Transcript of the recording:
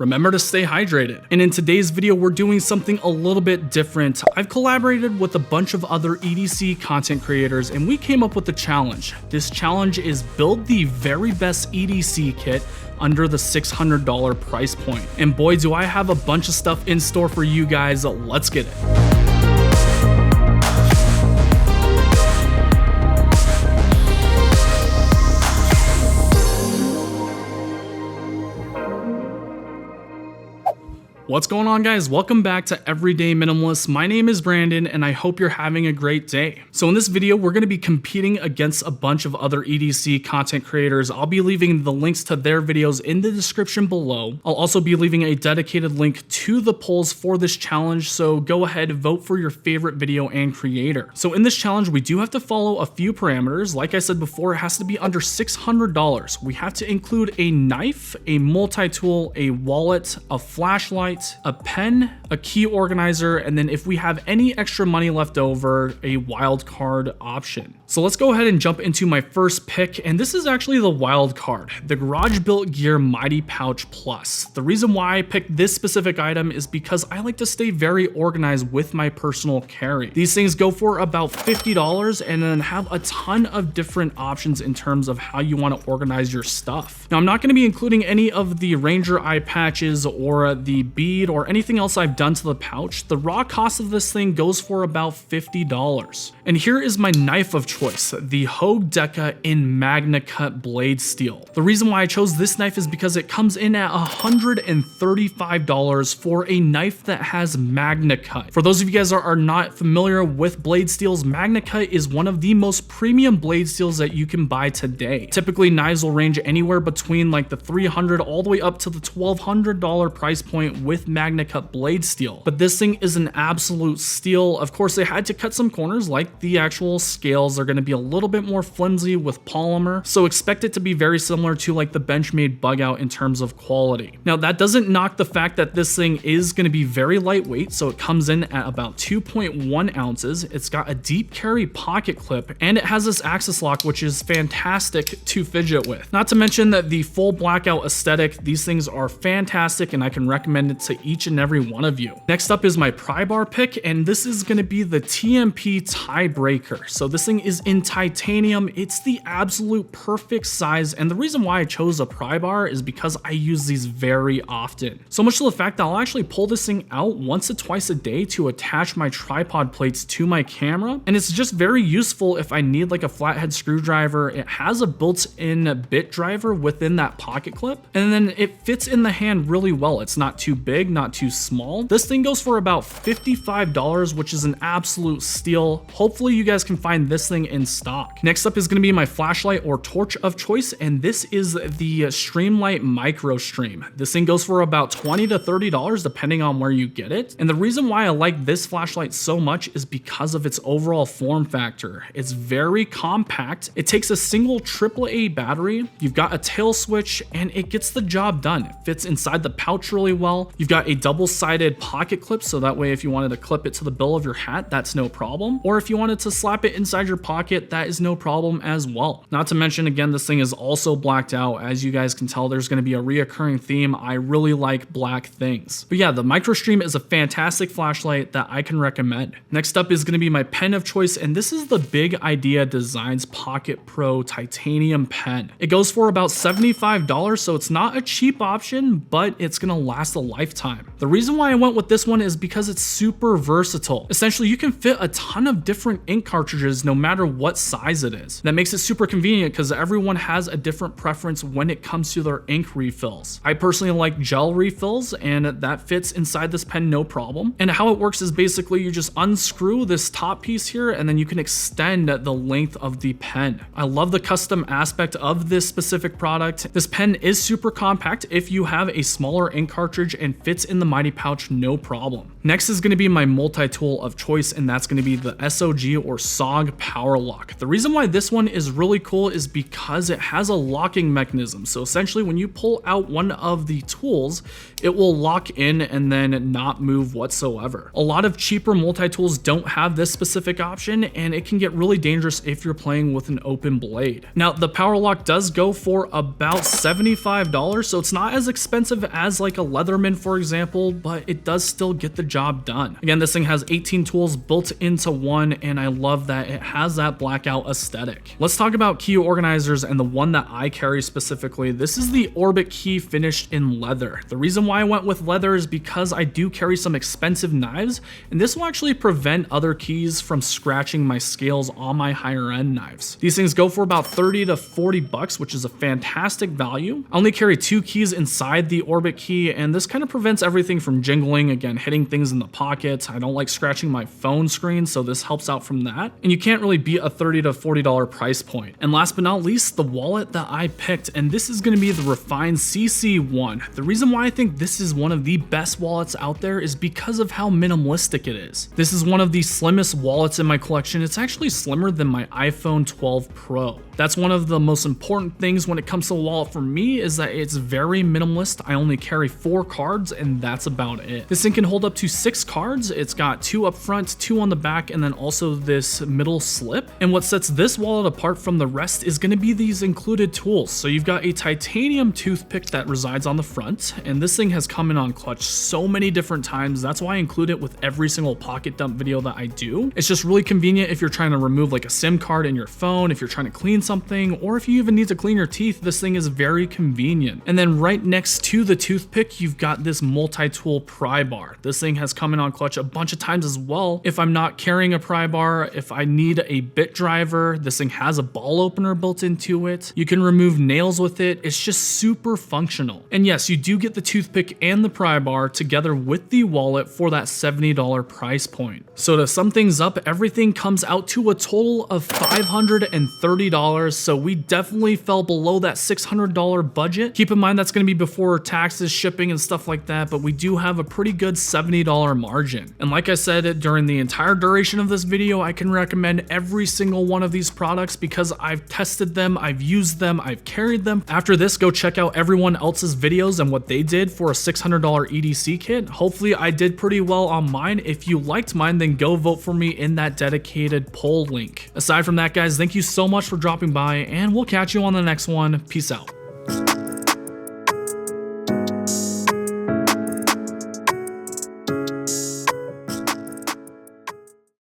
remember to stay hydrated. And in today's video, we're doing something a little bit different. I've collaborated with a bunch of other EDC content creators and we came up with a challenge. This challenge is build the very best EDC kit under the $600 price point. And boy, do I have a bunch of stuff in store for you guys. Let's get it. What's going on, guys? Welcome back to Everyday Minimalist. My name is Brandon and I hope you're having a great day. So in this video, we're going to be competing against a bunch of other EDC content creators. I'll be leaving the links to their videos in the description below. I'll also be leaving a dedicated link to the polls for this challenge, so go ahead, vote for your favorite video and creator. So in this challenge, we do have to follow a few parameters. Like I said before, it has to be under $600. We have to include a knife, a multi-tool, a wallet, a flashlight, a pen, a key organizer, and then if we have any extra money left over, a wild card option. So let's go ahead and jump into my first pick, and this is actually the wild card, the Garage Built Gear Mighty Pouch Plus. The reason why I picked this specific item is because I like to stay very organized with my personal carry. These things go for about $50 and then have a ton of different options in terms of how you want to organize your stuff. Now, I'm not going to be including any of the Ranger eye patches or the bead or anything else I've done to the pouch. The raw cost of this thing goes for about $50. And here is my knife of choice, the Hogue Deca in Magna Cut blade steel. The reason why I chose this knife is because it comes in at $135 for a knife that has Magna Cut. For those of you guys that are not familiar with blade steels, Magna Cut is one of the most premium blade steels that you can buy today. Typically, knives will range anywhere between like the $300 all the way up to the $1,200 price point with Magna Cut blade steel. But this thing is an absolute steal. Of course, they had to cut some corners, like the actual scales are going to be a little bit more flimsy with polymer, so expect it to be very similar to like the Benchmade bug out in terms of quality. Now, that doesn't knock the fact that this thing is going to be very lightweight, so it comes in at about 2.1 ounces. It's got a deep carry pocket clip and it has this axis lock, which is fantastic to fidget with. Not to mention that the full blackout aesthetic, these things are fantastic and I can recommend it to each and every one of you. Next up is my Prybar pick, and this is going to be the TMP Tiebreaker. So this thing is in titanium. It's the absolute perfect size, and the reason why I chose a Prybar is because I use these very often. So much to the fact that I'll actually pull this thing out once or twice a day to attach my tripod plates to my camera, and it's just very useful if I need like a flathead screwdriver. It has a built-in bit driver within that pocket clip, and then it fits in the hand really well. It's not too big, not too small. This thing goes for about $55, which is an absolute steal. Hopefully you guys can find this thing in stock. Next up is going to be my flashlight or torch of choice, and this is the Streamlight Micro Stream. This thing goes for about $20 to $30 depending on where you get it. And the reason why I like this flashlight so much is because of its overall form factor. It's very compact. It takes a single AAA battery. You've got a tail switch and it gets the job done. It fits inside the pouch really well. You've got a double-sided pocket clip, so that way if you wanted to clip it to the bill of your hat, that's no problem. Or if you wanted to slap it inside your pocket, that is no problem as well. Not to mention, again, this thing is also blacked out. As you guys can tell, there's going to be a reoccurring theme. I really like black things. But yeah, the MicroStream is a fantastic flashlight that I can recommend. Next up is going to be my pen of choice, and this is the Big Idea Designs Pocket Pro Titanium pen. It goes for about $75, so it's not a cheap option, but it's going to last a lifetime. The reason why I went with this one is because it's super versatile. Essentially, you can fit a ton of different ink cartridges no matter what size it is. That makes it super convenient because everyone has a different preference when it comes to their ink refills. I personally like gel refills, and that fits inside this pen no problem. And how it works is basically you just unscrew this top piece here and then you can extend the length of the pen. I love the custom aspect of this specific product. This pen is super compact if you have a smaller ink cartridge and fits in the Mighty Pouch no problem. Next is going to be my multi-tool of choice, and that's going to be the SOG or SOG Power Lock. The reason why this one is really cool is because it has a locking mechanism. So essentially when you pull out one of the tools, it will lock in and then not move whatsoever. A lot of cheaper multi-tools don't have this specific option, and it can get really dangerous if you're playing with an open blade. Now the Power Lock does go for about $75, so it's not as expensive as like a Leatherman, for example, but it does still get the job done. Again, this thing has 18 tools built into one, and I love that it has that blackout aesthetic. Let's talk about key organizers and the one that I carry specifically. This is the Orbit key finished in leather. The reason why I went with leather is because I do carry some expensive knives, and this will actually prevent other keys from scratching my scales on my higher end knives. These things go for about 30 to 40 bucks, which is a fantastic value. I only carry 2 keys inside the Orbit key, and this kind of prevents everything from jingling, again, hitting things in the pocket. I don't like scratching my phone screen, so this helps out from that. And you can't really beat a $30 to $40 price point. And last but not least, the wallet that I picked, and this is going to be the Refined CC1. The reason why I think this is one of the best wallets out there is because of how minimalistic it is. This is one of the slimmest wallets in my collection. It's actually slimmer than my iPhone 12 Pro. That's one of the most important things when it comes to a wallet for me, is that it's very minimalist. I only carry 4 cards, and that's about it. This thing can hold up to 6 cards. It's got 2 up front, 2 on the back, and then also this middle slip. And what sets this wallet apart from the rest is going to be these included tools. So you've got a titanium toothpick that resides on the front, and this thing has come in on clutch so many different times. That's why I include it with every single pocket dump video that I do. It's just really convenient if you're trying to remove like a SIM card in your phone, if you're trying to clean something, or if you even need to clean your teeth. This thing is very convenient. And then right next to the toothpick, you've got this multi-tool Prybar. This thing has come in on clutch a bunch of times as well. If I'm not carrying a Prybar, if I need a bit driver, this thing has a ball opener built into it. You can remove nails with it. It's just super functional. And yes, you do get the toothpick and the Prybar together with the wallet for that $70 price point. So to sum things up, everything comes out to a total of $530. So we definitely fell below that $600 budget. Keep in mind that's going to be before taxes, shipping, and stuff like that, but we do have a pretty good $70 margin. And like I said, during the entire duration of this video, I can recommend every single one of these products because I've tested them, I've used them, I've carried them. After this, go check out everyone else's videos and what they did for a $600 EDC kit. Hopefully I did pretty well on mine. If you liked mine, then go vote for me in that dedicated poll link. Aside from that, guys, thank you so much for dropping by, and we'll catch you on the next one. Peace out.